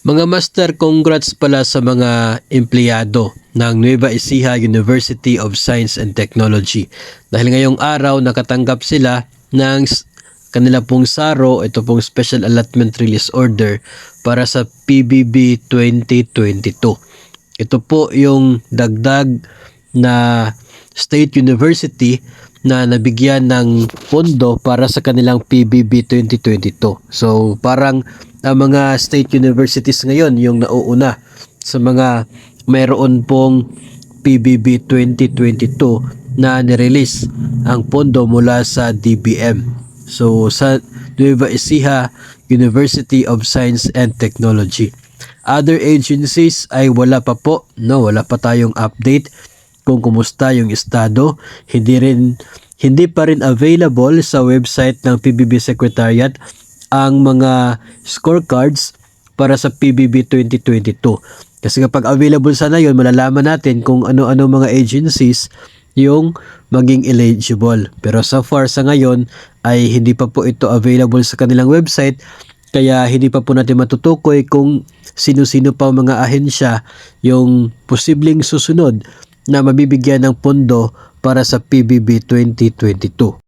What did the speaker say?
Mga master, congrats pala sa mga empleyado ng Nueva Ecija University of Science and Technology. Dahil ngayong araw nakatanggap sila ng kanila pong SARO, ito pong Special Allotment Release Order para sa PBB 2022. Ito po yung dagdag na state university na nabigyan ng pondo para sa kanilang PBB 2022. So parang ang mga state universities ngayon yung nauuna sa mga mayroon pong PBB 2022 na nirelease ang pondo mula sa DBM. So sa Nueva Ecija University of Science and Technology. Other agencies ay wala pa po, wala pa tayong update kung kumusta yung estado. Hindi pa rin available sa website ng PBB Secretariat ang mga scorecards para sa PBB 2022. Kasi kapag available sana yun, malalaman natin kung ano-ano mga agencies yung maging eligible. Pero so far sa ngayon ay hindi pa po ito available sa kanilang website, kaya hindi pa po natin matutukoy kung sino-sino pa mga ahensya yung posibleng susunod na mabibigyan ng pondo para sa PBB 2022.